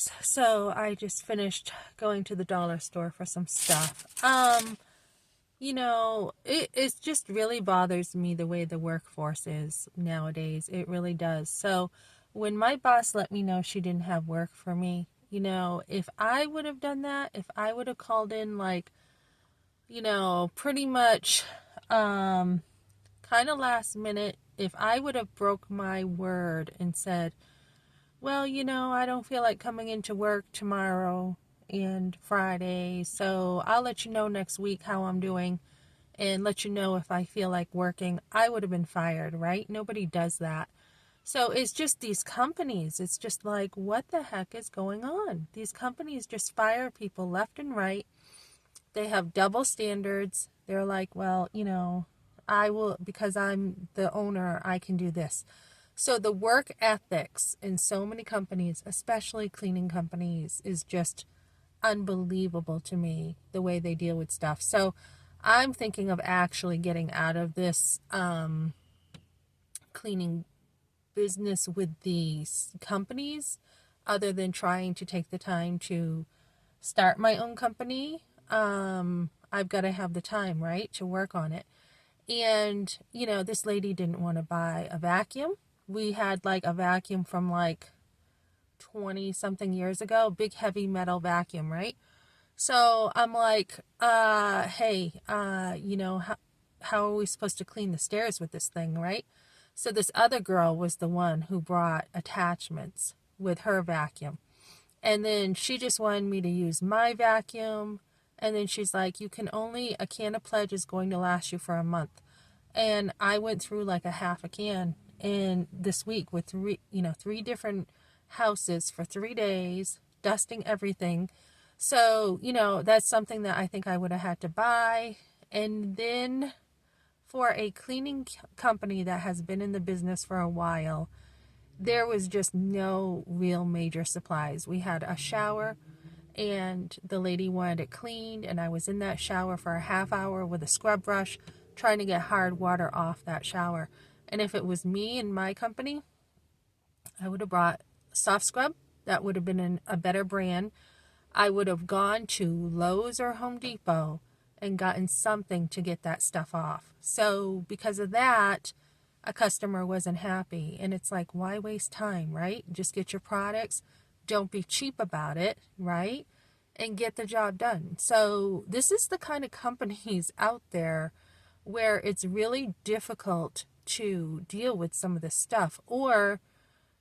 guys. So I just finished going to the dollar store for some stuff. It just really bothers me the way the workforce is nowadays. It really does. So when my boss let me know she didn't have work for me, if I would have done that, if I would have called in like, pretty much kind of last minute, if I would have broke my word and said, well, I don't feel like coming into work tomorrow and Friday, so I'll let you know next week how I'm doing and let you know if I feel like working, I would have been fired, right? Nobody does that. So it's just these companies. It's just like, what the heck is going on? These companies just fire people left and right. They have double standards. They're like, well, I will, because I'm the owner, I can do this. So the work ethics in so many companies, especially cleaning companies, is just unbelievable to me, the way they deal with stuff. So I'm thinking of actually getting out of this cleaning business with these companies, other than trying to take the time to start my own company. I've got to have the time, right, to work on it. And, this lady didn't want to buy a vacuum. We had like a vacuum from like 20 something years ago, big heavy metal vacuum, right? So I'm like, hey, how are we supposed to clean the stairs with this thing, right? So this other girl was the one who brought attachments with her vacuum. And then she just wanted me to use my vacuum. And then she's like, a can of Pledge is going to last you for a month. And I went through like a half a can in this week with three different houses for 3 days, dusting everything. So, that's something that I think I would have had to buy. And then for a cleaning company that has been in the business for a while, there was just no real major supplies. We had a shower and the lady wanted it cleaned, and I was in that shower for a half hour with a scrub brush trying to get hard water off that shower. And if it was me and my company, I would have brought Soft Scrub. That would have been a better brand. I would have gone to Lowe's or Home Depot and gotten something to get that stuff off. So because of that, a customer wasn't happy. And it's like, why waste time, right? Just get your products. Don't be cheap about it, right? And get the job done. So this is the kind of companies out there where it's really difficult to deal with some of this stuff, or,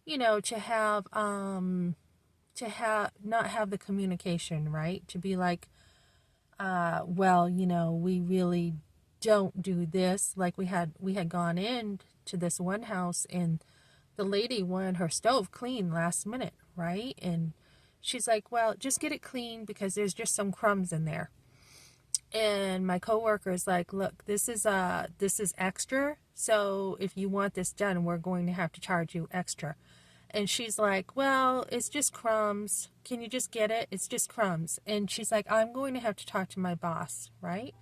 to have not have the communication, right? To be like, we really don't do this. Like we had gone in to this one house and the lady wanted her stove clean last minute, right? And she's like, well, just get it clean because there's just some crumbs in there. And my coworker is like, look, this is extra. So if you want this done, we're going to have to charge you extra. And she's like, well, it's just crumbs. Can you just get it? It's just crumbs. And she's like, I'm going to have to talk to my boss, right?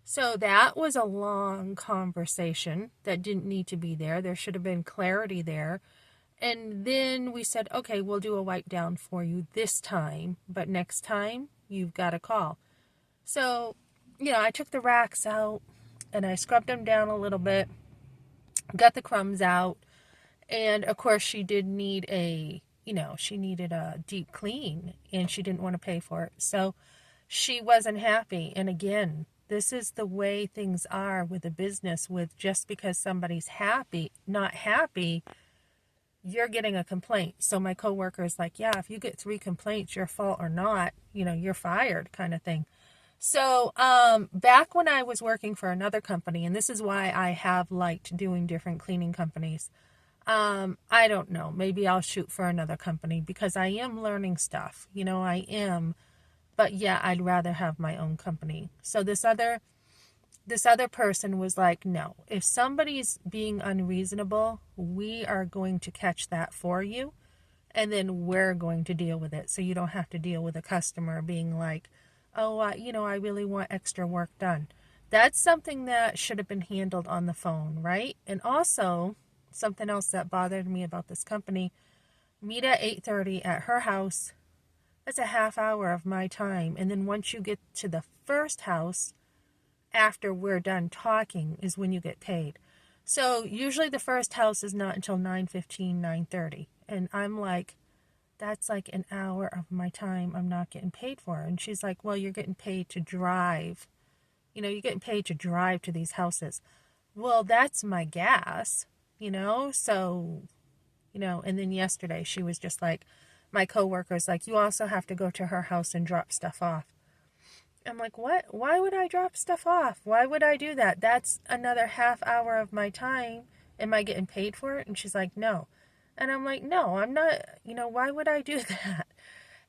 So that was a long conversation that didn't need to be there. There should have been clarity there. And then we said, okay, we'll do a wipe down for you this time, but next time you've got to call. So, I took the racks out and I scrubbed them down a little bit, got the crumbs out. And of course she needed a deep clean and she didn't want to pay for it. So she wasn't happy. And again, this is the way things are with a business, with just because somebody's not happy, you're getting a complaint. So my coworker is like, yeah, if you get 3 complaints, your fault or not, you're fired, kind of thing. So, back when I was working for another company, and this is why I have liked doing different cleaning companies, I don't know, maybe I'll shoot for another company because I am learning stuff, I am, but yeah, I'd rather have my own company. So this other person was like, no, if somebody's being unreasonable, we are going to catch that for you, and then we're going to deal with it. So you don't have to deal with a customer being like, oh, I really want extra work done. That's something that should have been handled on the phone, right? And also, something else that bothered me about this company, meet at 8:30 at her house, That's a half hour of my time. And then once you get to the first house, after we're done talking, is when you get paid. So usually the first house is not until 9:15, 9:30. And I'm like, that's like an hour of my time I'm not getting paid for. And she's like, well, you're getting paid to drive. You're getting paid to drive to these houses. Well, that's my gas, so, and then yesterday she was just like, my coworker's like, you also have to go to her house and drop stuff off. I'm like, what? Why would I drop stuff off? Why would I do that? That's another half hour of my time. Am I getting paid for it? And she's like, no. And I'm like, no, I'm not, why would I do that?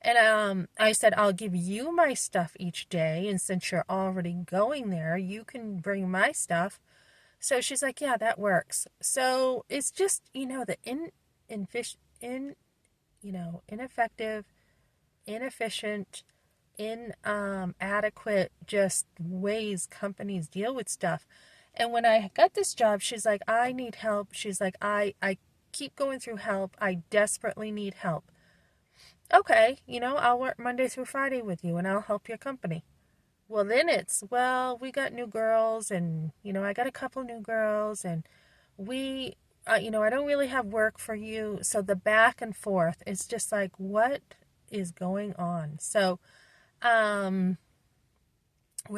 And I said, I'll give you my stuff each day. And since you're already going there, you can bring my stuff. So she's like, yeah, that works. So it's just, ineffective, inefficient, inadequate just ways companies deal with stuff. And when I got this job, she's like, I need help. She's like, I keep going through help. I desperately need help. Okay, I'll work Monday through Friday with you and I'll help your company. Well, then we got new girls and, I got a couple new girls and I don't really have work for you. So the back and forth is just like, what is going on? So, when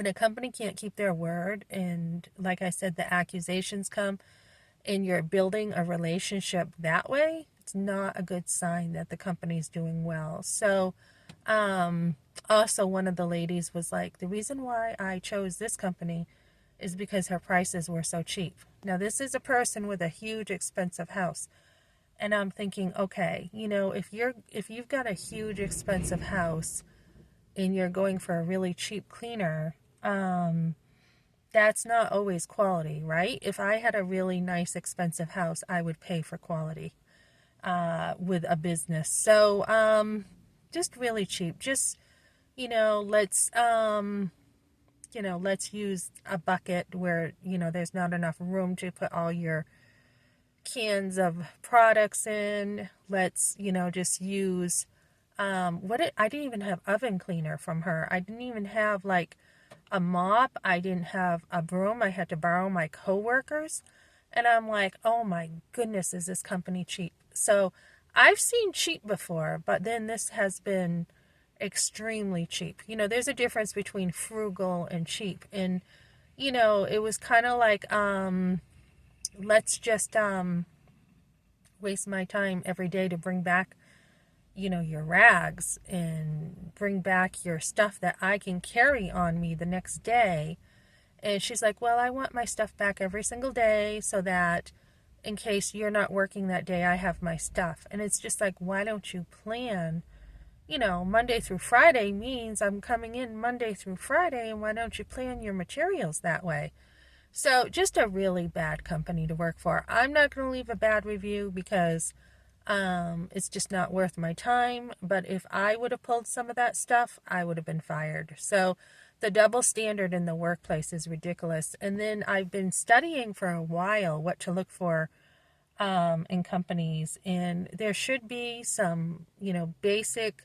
a company can't keep their word and like I said, the accusations come and you're building a relationship that way, it's not a good sign that the company's doing well. So, also one of the ladies was like, the reason why I chose this company is because her prices were so cheap. Now, this is a person with a huge expensive house. And I'm thinking, okay, if you've got a huge expensive house and you're going for a really cheap cleaner, that's not always quality, right? If I had a really nice expensive house, I would pay for quality with a business. So just really cheap. Just, let's let's use a bucket where, there's not enough room to put all your cans of products in. Let's, just use I didn't even have oven cleaner from her. I didn't even have like a mop. I didn't have a broom. I had to borrow my coworkers. And I'm like, oh my goodness, is this company cheap? So I've seen cheap before, but then this has been extremely cheap. There's a difference between frugal and cheap. And, it was kind of like, let's just waste my time every day to bring back your rags and bring back your stuff that I can carry on me the next day. And she's like, well, I want my stuff back every single day so that in case you're not working that day, I have my stuff. And it's just like, why don't you plan? Monday through Friday means I'm coming in Monday through Friday, and why don't you plan your materials that way? So just a really bad company to work for. I'm not going to leave a bad review because it's just not worth my time. But if I would have pulled some of that stuff, I would have been fired. So the double standard in the workplace is ridiculous. And then I've been studying for a while what to look for in companies. And there should be some, basic,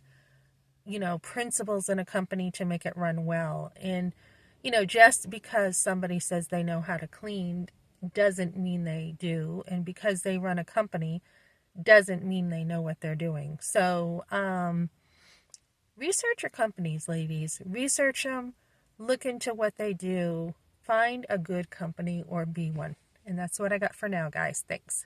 principles in a company to make it run well. And, just because somebody says they know how to clean doesn't mean they do. And because they run a company doesn't mean they know what they're doing. So, research your companies, ladies. Research them. Look into what they do. Find a good company or be one. And that's what I got for now, guys. Thanks.